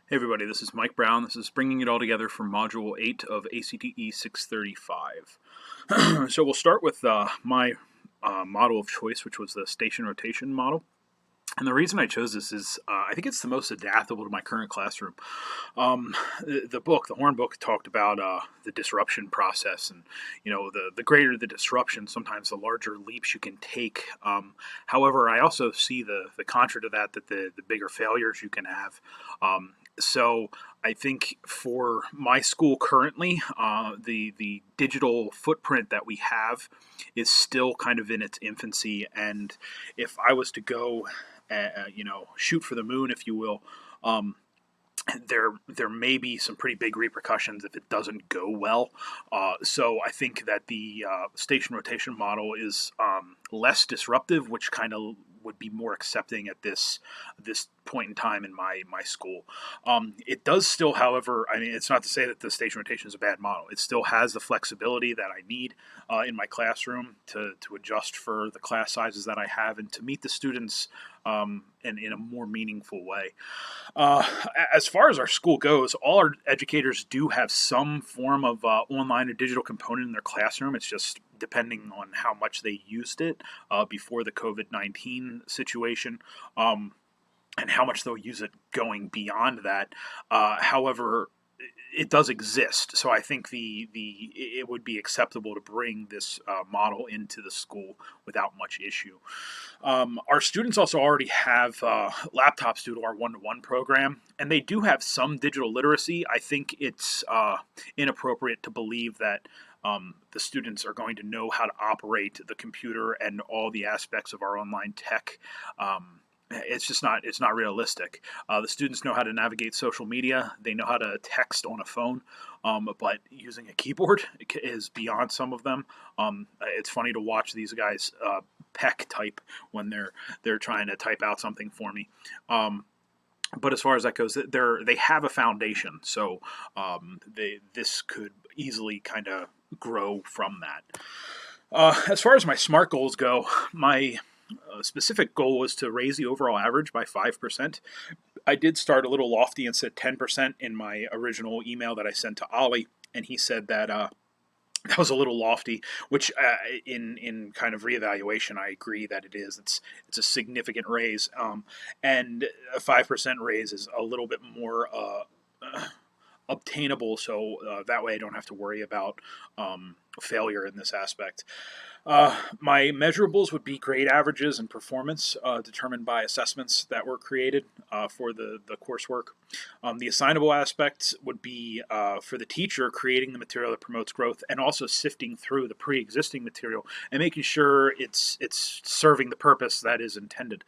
Hey everybody, this is Mike Brown. This is bringing it all together for Module 8 of ACTE 635. So we'll start with my model of choice, which was the station rotation model. And the reason I chose this is I think it's the most adaptable to my current classroom. The Horn book, talked about the disruption process, and the greater the disruption, sometimes the larger leaps you can take. However, I also see the contra to that, the bigger failures you can have. So I think for my school currently, the digital footprint that we have is still kind of in its infancy, and if I was to go shoot for the moon, if you will, um, there may be some pretty big repercussions if it doesn't go well. So I think that the station rotation model is less disruptive, which kind of would be more accepting at this point in time in my school. It does still, however, I mean, it's not to say that the station rotation is a bad model. It still has the flexibility that I need in my classroom to adjust for the class sizes that I have and to meet the students in a more meaningful way. Uh, as far as our school goes, all our educators do have some form of online or digital component in their classroom. It's just depending on how much they used it before the COVID-19 situation. And how much they'll use it going beyond that. However, it does exist, so I think it would be acceptable to bring this model into the school without much issue. Our students also already have laptops due to our one-to-one program, and they do have some digital literacy. I think it's inappropriate to believe that the students are going to know how to operate the computer and all the aspects of our online tech. It's not realistic. The students know how to navigate social media. They know how to text on a phone, but using a keyboard is beyond some of them. It's funny to watch these guys peck type when they're trying to type out something for me. But as far as that goes, they have a foundation, so this could easily kind of grow from that. As far as my SMART goals go, my specific goal was to raise the overall average by 5%. I did start a little lofty and said 10% in my original email that I sent to Ollie, and he said that that was a little lofty, which in kind of reevaluation, I agree that it is. It's a significant raise, and a 5% raise is a little bit more obtainable, so that way I don't have to worry about failure in this aspect. My measurables would be grade averages and performance determined by assessments that were created for the coursework. The assignable aspects would be for the teacher creating the material that promotes growth and also sifting through the pre-existing material and making sure it's serving the purpose that is intended.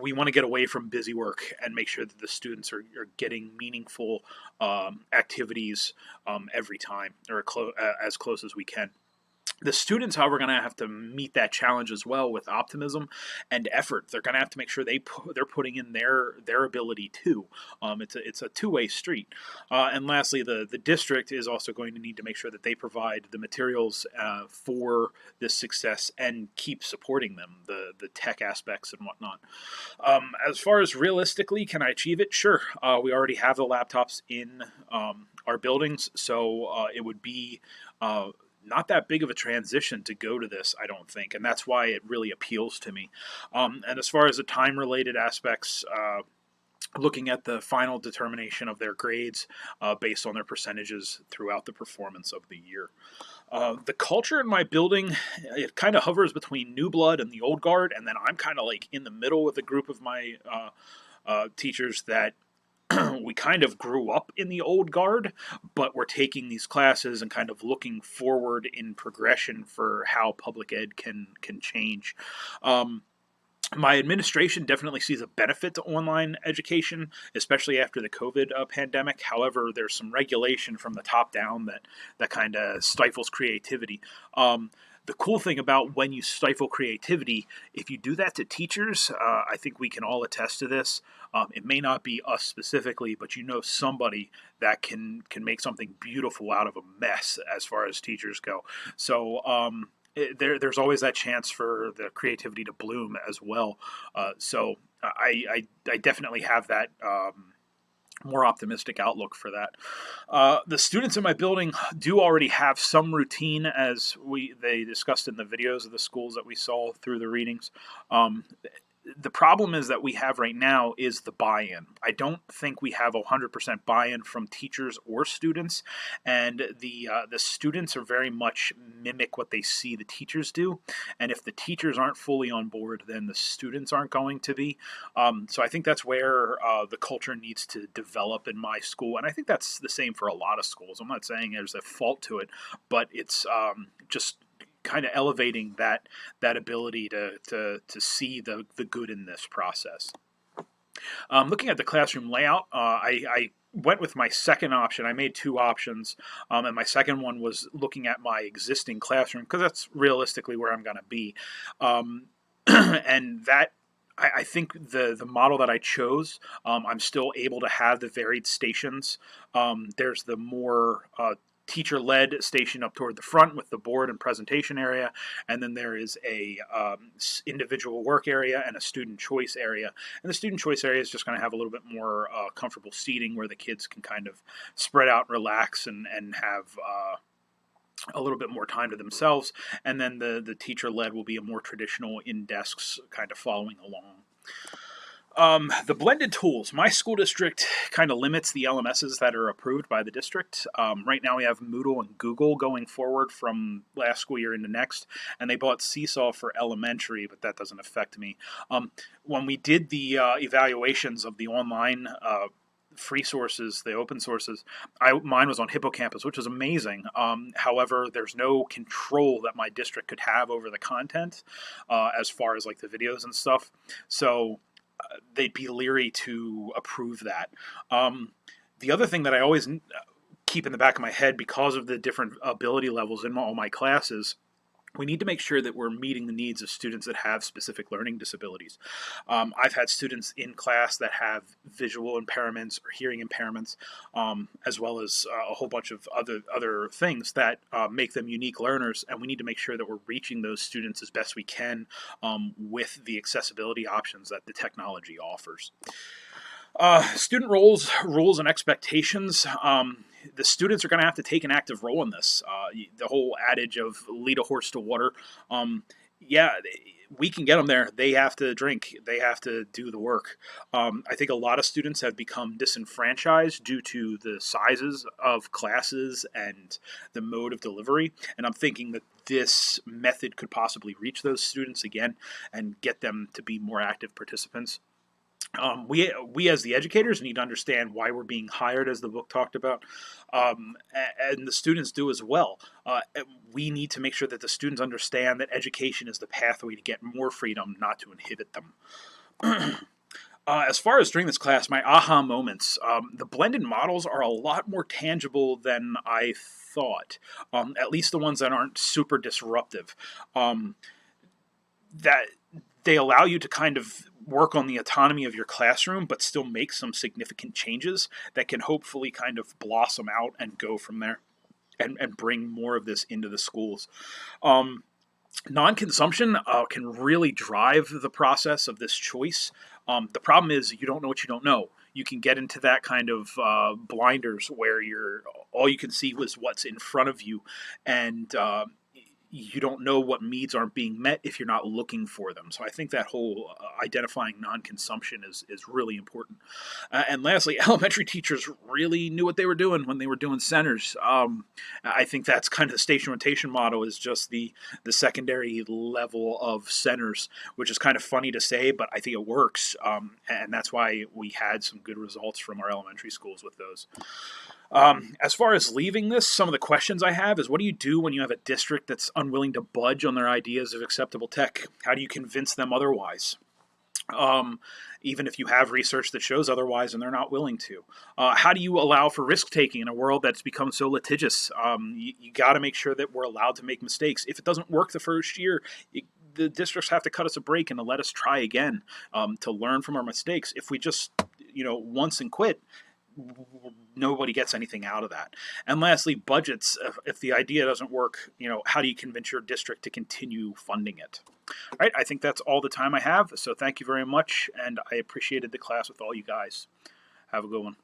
We want to get away from busy work and make sure that the students are getting meaningful activities every time, or as close as we can. The students, however, are going to have to meet that challenge as well with optimism and effort. They're going to have to make sure they're putting in their ability too. It's a two-way street. And lastly, the district is also going to need to make sure that they provide the materials for this success and keep supporting them, the tech aspects and whatnot. As far as realistically, can I achieve it? Sure. We already have the laptops in our buildings, so it would be not that big of a transition to go to this, I don't think, and that's why it really appeals to me. And as far as the time-related aspects, looking at the final determination of their grades based on their percentages throughout the performance of the year. The culture in my building, it kind of hovers between new blood and the old guard, and then I'm kind of like in the middle with a group of my teachers that we kind of grew up in the old guard, but we're taking these classes and kind of looking forward in progression for how public ed can change. My administration definitely sees a benefit to online education, especially after the COVID pandemic. However, there's some regulation from the top down that kind of stifles creativity. The cool thing about when you stifle creativity, if you do that to teachers, I think we can all attest to this. It may not be us specifically, but you know somebody that can make something beautiful out of a mess as far as teachers go. So there's always that chance for the creativity to bloom as well. So I definitely have that more optimistic outlook for that. The students in my building do already have some routine, as they discussed in the videos of the schools that we saw through the readings. Um, the problem is that we have right now is the buy-in. I don't think we have 100% buy-in from teachers or students, and the students are very much mimic what they see the teachers do, and if the teachers aren't fully on board, then the students aren't going to be. So I think that's where the culture needs to develop in my school, and I think that's the same for a lot of schools. I'm not saying there's a fault to it, but it's just kind of elevating that ability to see the good in this process. Looking at the classroom layout, I went with my second option. I made two options, and my second one was looking at my existing classroom because that's realistically where I'm going to be, and that. I think the model that I chose, I'm still able to have the varied stations. There's the more teacher-led station up toward the front with the board and presentation area, and then there is a individual work area and a student choice area. And the student choice area is just going to have a little bit more comfortable seating where the kids can kind of spread out, relax, and have a little bit more time to themselves. And then the teacher-led will be a more traditional in-desks kind of following along. The blended tools. My school district kind of limits the LMSs that are approved by the district. Right now we have Moodle and Google going forward from last school year into next, and they bought Seesaw for elementary, but that doesn't affect me. When we did the evaluations of the online free sources, the open sources, mine was on Hippocampus, which was amazing. However, there's no control that my district could have over the content as far as like the videos and stuff. So they'd be leery to approve that. The other thing that I always keep in the back of my head, because of the different ability levels in all my classes, we need to make sure that we're meeting the needs of students that have specific learning disabilities. I've had students in class that have visual impairments or hearing impairments, as well as a whole bunch of other things that make them unique learners, and we need to make sure that we're reaching those students as best we can with the accessibility options that the technology offers. Student roles, rules, and expectations. The students are going to have to take an active role in this. The whole adage of lead a horse to water. Yeah, we can get them there. They have to drink. They have to do the work. I think a lot of students have become disenfranchised due to the sizes of classes and the mode of delivery. And I'm thinking that this method could possibly reach those students again and get them to be more active participants. We as the educators need to understand why we're being hired, as the book talked about, and the students do as well. We need to make sure that the students understand that education is the pathway to get more freedom, not to inhibit them. As far as during this class, my aha moments, the blended models are a lot more tangible than I thought, at least the ones that aren't super disruptive. That they allow you to kind of work on the autonomy of your classroom, but still make some significant changes that can hopefully kind of blossom out and go from there and bring more of this into the schools. Non-consumption can really drive the process of this choice. The problem is you don't know what you don't know. You can get into that kind of blinders where all you can see was what's in front of you, and you don't know what needs aren't being met if you're not looking for them. So I think that whole identifying non-consumption is really important. And lastly, elementary teachers really knew what they were doing when they were doing centers. I think that's kind of the station rotation model is just the secondary level of centers, which is kind of funny to say, but I think it works. And that's why we had some good results from our elementary schools with those. As far as leaving this, some of the questions I have is, what do you do when you have a district that's unwilling to budge on their ideas of acceptable tech? How do you convince them otherwise? Even if you have research that shows otherwise and they're not willing to. How do you allow for risk-taking in a world that's become so litigious? You got to make sure that we're allowed to make mistakes. If it doesn't work the first year, the districts have to cut us a break and to let us try again to learn from our mistakes. If we just, once and quit, nobody gets anything out of that. And lastly, budgets. If the idea doesn't work, how do you convince your district to continue funding it? All right, I think that's all the time I have. So thank you very much, and I appreciated the class with all you guys. Have a good one.